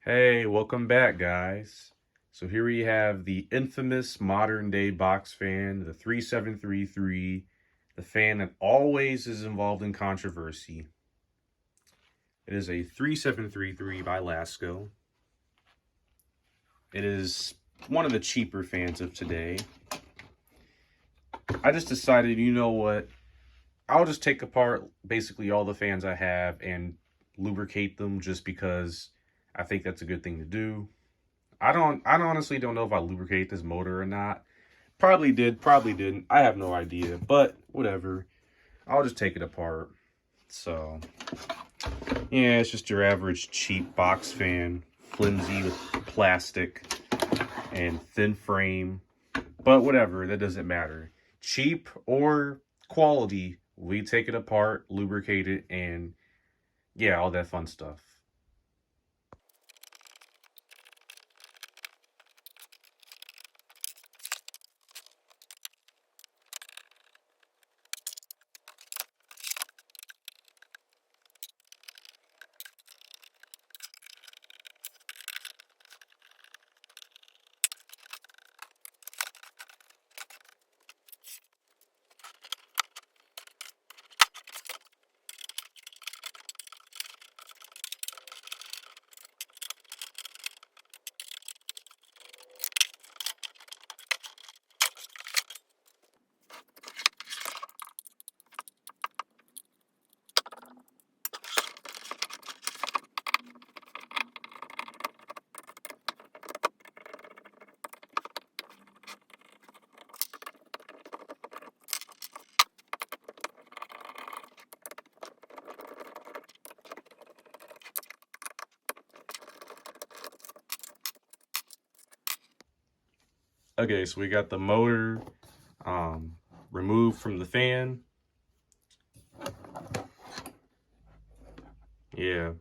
Hey, welcome back, guys. So here we have the infamous modern day box fan, the 3733, the fan that always is involved in controversy. It is a 3733 by Lasco. It is one of the cheaper fans of today. I just decided, you know what? I'll just take apart basically all the fans I have and lubricate them just because I think that's a good thing to do. I honestly don't know if I lubricate this motor or not. Probably did, probably didn't. I have no idea, but whatever. I'll just take it apart. So, yeah, it's just your average cheap box fan, flimsy with plastic and thin frame. But whatever, that doesn't matter. Cheap or quality, we take it apart, lubricate it, and yeah, all that fun stuff. Okay, so we got the motor removed from the fan. Yeah.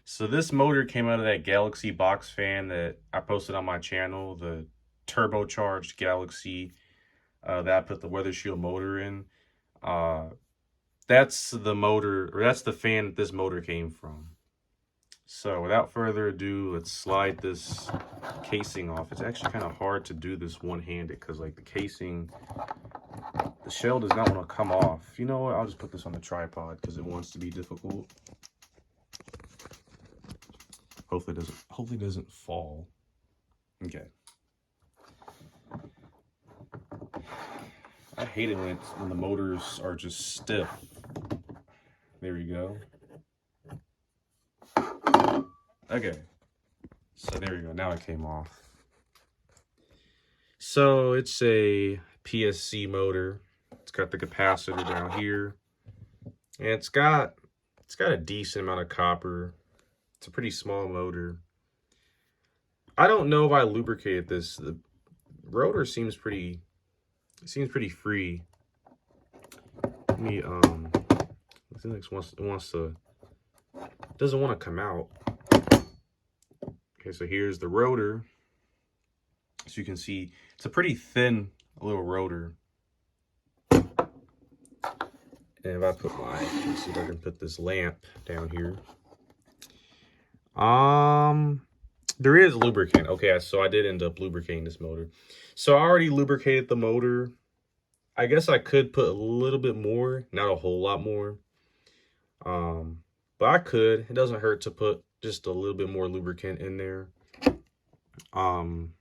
So this motor came out of that Galaxy box fan that I posted on my channel, the turbocharged Galaxy that I put the Weather Shield motor in. Uh, that's the motor, or that's the fan that this motor came from. So without further ado, let's slide this casing off. It's actually kind of hard to do this one-handed because like the casing, the shell does not want to come off. You know what? I'll just put this on the tripod because it wants to be difficult. Hopefully it doesn't fall. Okay. I hate it when the motors are just stiff. There we go. Okay. So there we go. Now it came off. So it's a PSC motor. It's got the capacitor down here. And it's got a decent amount of copper. It's a pretty small motor. I don't know if I lubricated this. The rotor seems pretty free. Let me doesn't want to come out. Okay, so here's the rotor. As you can see, it's a pretty thin little rotor. And if I put let's see if I can put this lamp down here. There is lubricant. Okay, so I did end up lubricating this motor. So I already lubricated the motor. I guess I could put a little bit more, not a whole lot more. But I could. It doesn't hurt to put just a little bit more lubricant in there. And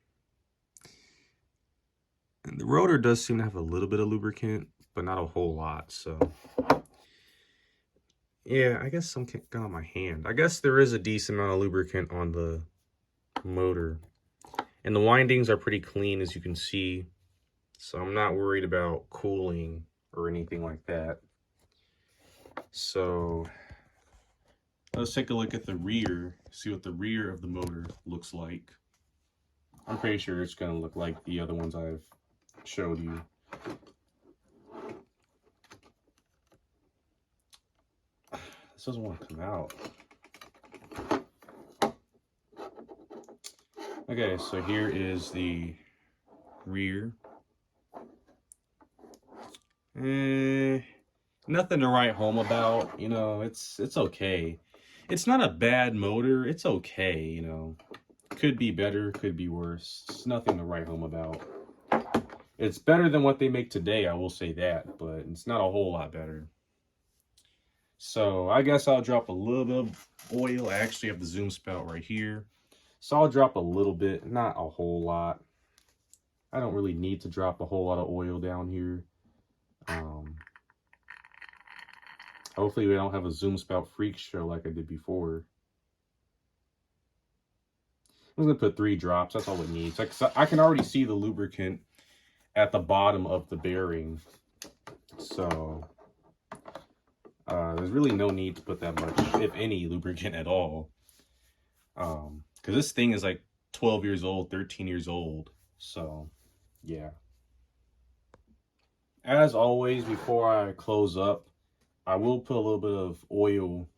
the rotor does seem to have a little bit of lubricant, but not a whole lot. So yeah, I guess some got on my hand. I guess there is a decent amount of lubricant on the motor. And the windings are pretty clean, as you can see. So I'm not worried about cooling or anything like that. So let's take a look at the rear, see what the rear of the motor looks like. I'm pretty sure it's going to look like the other ones I've showed you. This doesn't want to come out. Okay, so here is the rear. Nothing to write home about, you know, it's okay. It's not a bad motor. It's okay, you know. Could be better, could be worse. It's nothing to write home about. It's better than what they make today, I will say that, but it's not a whole lot better. So I guess I'll drop a little bit of oil. I actually have the zoom spout right here. So I'll drop a little bit, not a whole lot. I don't really need to drop a whole lot of oil down here. Hopefully we don't have a zoom spout freak show like I did before. I'm gonna put 3 drops, that's all it needs. Like, so I can already see the lubricant at the bottom of the bearing. So there's really no need to put that much, if any, lubricant at all. Because this thing is like 12 years old, 13 years old. So, yeah. As always, before I close up, I will put a little bit of oil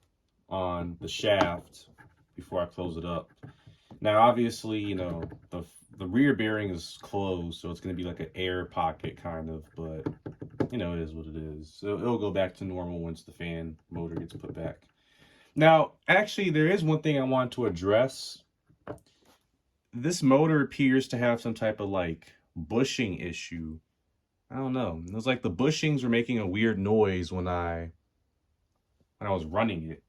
on the shaft before I close it up. Now, obviously, you know, the rear bearing is closed, so it's going to be like an air pocket kind of, but, you know, it is what it is. So it'll go back to normal once the fan motor gets put back. Now, actually, there is one thing I want to address. This motor appears to have some type of, like, bushing issue. I don't know. It was like the bushings were making a weird noise when I was running it.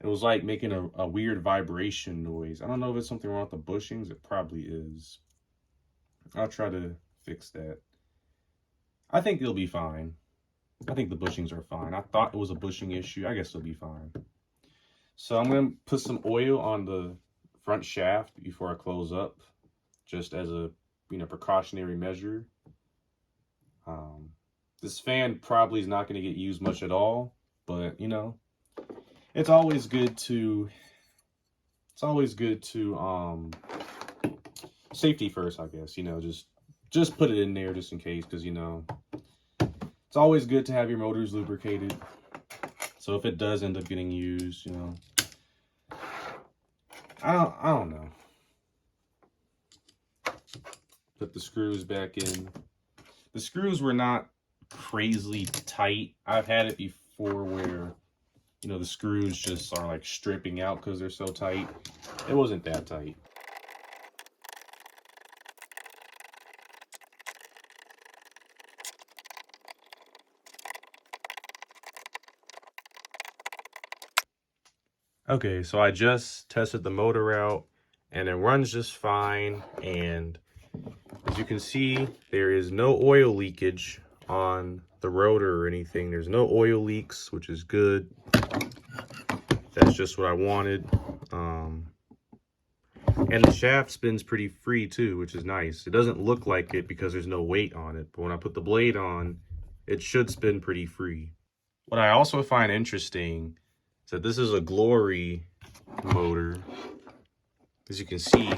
It was like making a weird vibration noise. I don't know if it's something wrong with the bushings. It probably is. I'll try to fix that. I think it'll be fine. I think the bushings are fine. I thought it was a bushing issue. I guess it'll be fine. So I'm going to put some oil on the front shaft before I close up, just as a, you know, precautionary measure. This fan probably is not going to get used much at all, but, you know, it's always good to safety first, I guess, you know, just put it in there just in case, because, you know, it's always good to have your motors lubricated. So if it does end up getting used, you know, I don't know. Put the screws back in. The screws were not crazily tight. I've had it before where, you know, the screws just are like stripping out because they're so tight. It wasn't that tight. Okay, so I just tested the motor out and it runs just fine. And as you can see, there is no oil leakage on the rotor or anything. There's no oil leaks, which is good. That's just what I wanted. And the shaft spins pretty free too, which is nice. It doesn't look like it because there's no weight on it, but when I put the blade on, it should spin pretty free. What I also find interesting is that this is a Glory motor, as you can see.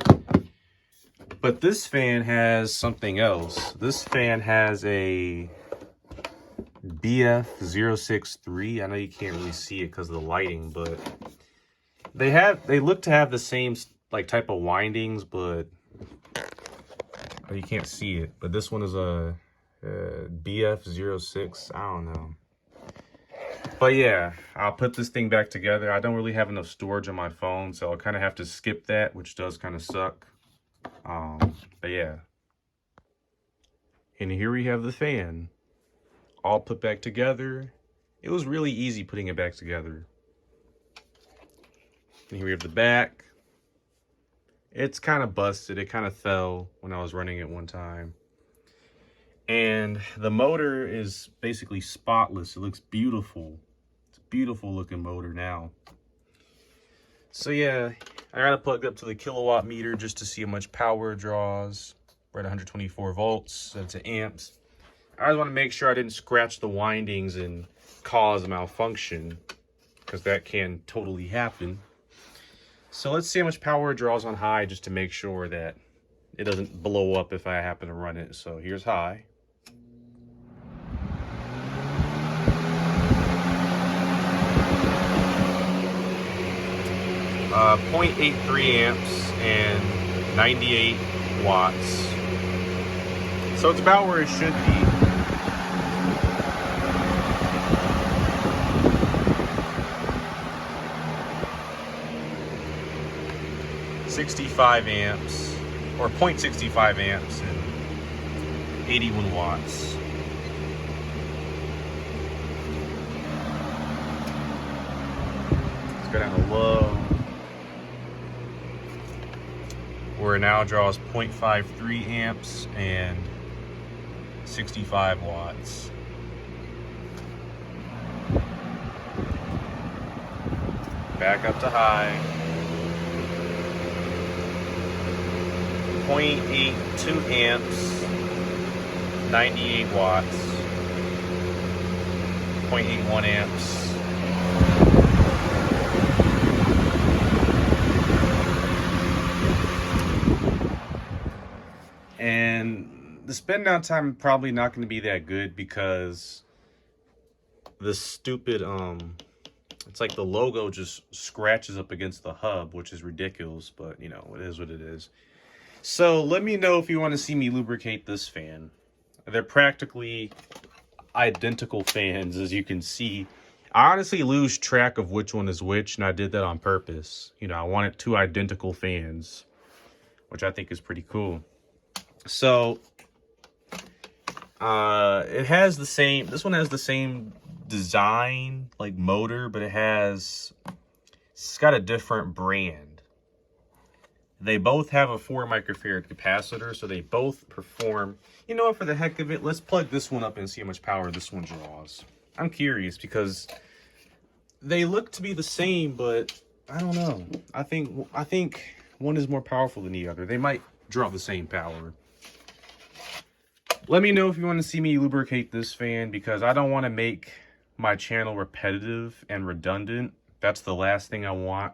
But this fan has something else. This fan has a BF063. I know you can't really see it because of the lighting, but they look to have the same like type of windings, but you can't see it. But this one is a BF06. I don't know. But yeah, I'll put this thing back together. I don't really have enough storage on my phone, so I'll kind of have to skip that, which does kind of suck. But yeah. And here we have the fan all put back together. It was really easy putting it back together. And here we have the back. It's kind of busted. It kind of fell when I was running it one time. And the motor is basically spotless. It looks beautiful. It's a beautiful looking motor now. So yeah, I got it plugged up to the kilowatt meter just to see how much power it draws. We're at 124 volts, set to amps. I just want to make sure I didn't scratch the windings and cause a malfunction, because that can totally happen. So let's see how much power it draws on high, just to make sure that it doesn't blow up if I happen to run it. So here's high. 0.83 amps and 98 watts. So it's about where it should be. 65 amps, or 0.65 amps, and 81 watts. Let's go down to low, where it now draws 0.53 amps and 65 watts. Back up to high. 0.82 amps, 98 watts. 0.81 amps. And the spin down time probably not going to be that good because the stupid it's like the logo just scratches up against the hub, which is ridiculous, but you know, it is what it is. So let me know if you want to see me lubricate this fan. They're practically identical fans, as you can see. I honestly lose track of which one is which, and I did that on purpose. You know, I wanted two identical fans, which I think is pretty cool. So it has the same, this one has the same design, like motor, but it's got a different brand. They both have a 4 microfarad capacitor, so they both perform. You know what, for the heck of it, let's plug this one up and see how much power this one draws. I'm curious because they look to be the same, but I don't know. I think one is more powerful than the other. They might draw the same power. Let me know if you want to see me lubricate this fan, because I don't want to make my channel repetitive and redundant. That's the last thing I want.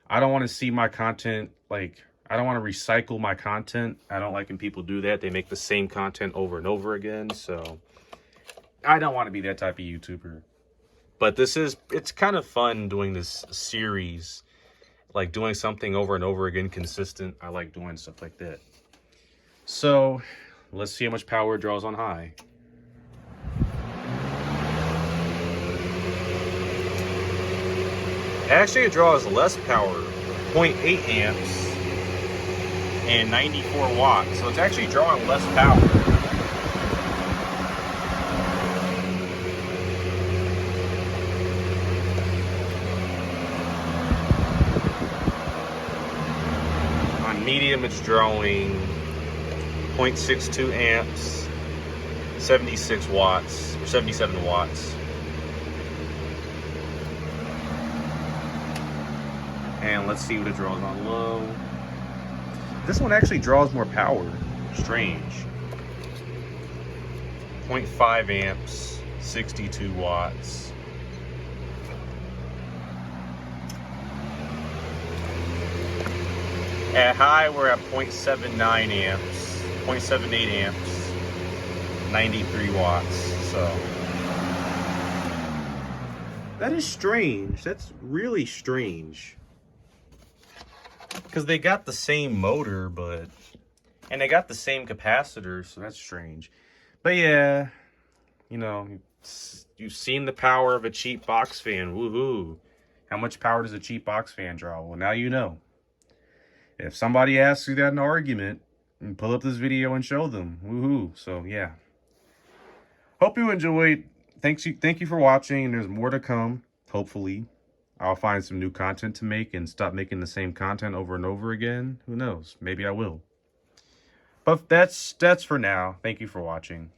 I don't want to see my content, like, I don't want to recycle my content. I don't like when people do that. They make the same content over and over again. So I don't want to be that type of YouTuber. But it's kind of fun doing this series, like doing something over and over again, consistent. I like doing stuff like that. So let's see how much power it draws on high. Actually, it draws less power, 0.8 amps and 94 watts. So it's actually drawing less power. On medium, it's drawing 0.62 amps, 76 watts, or 77 watts. And let's see what it draws on low. This one actually draws more power. Strange. 0.5 amps, 62 watts. At high, we're at 0.79 amps, 0.78 amps, 93 watts. So that is strange. That's really strange. Because they got the same motor, and they got the same capacitor, so that's strange. But yeah, you know, you've seen the power of a cheap box fan. Woohoo! How much power does a cheap box fan draw? Well, now you know. If somebody asks you that in an argument, pull up this video and show them. Woohoo! So yeah. Hope you enjoyed. Thank you for watching. There's more to come, hopefully. I'll find some new content to make and stop making the same content over and over again. Who knows? Maybe I will. But that's for now. Thank you for watching.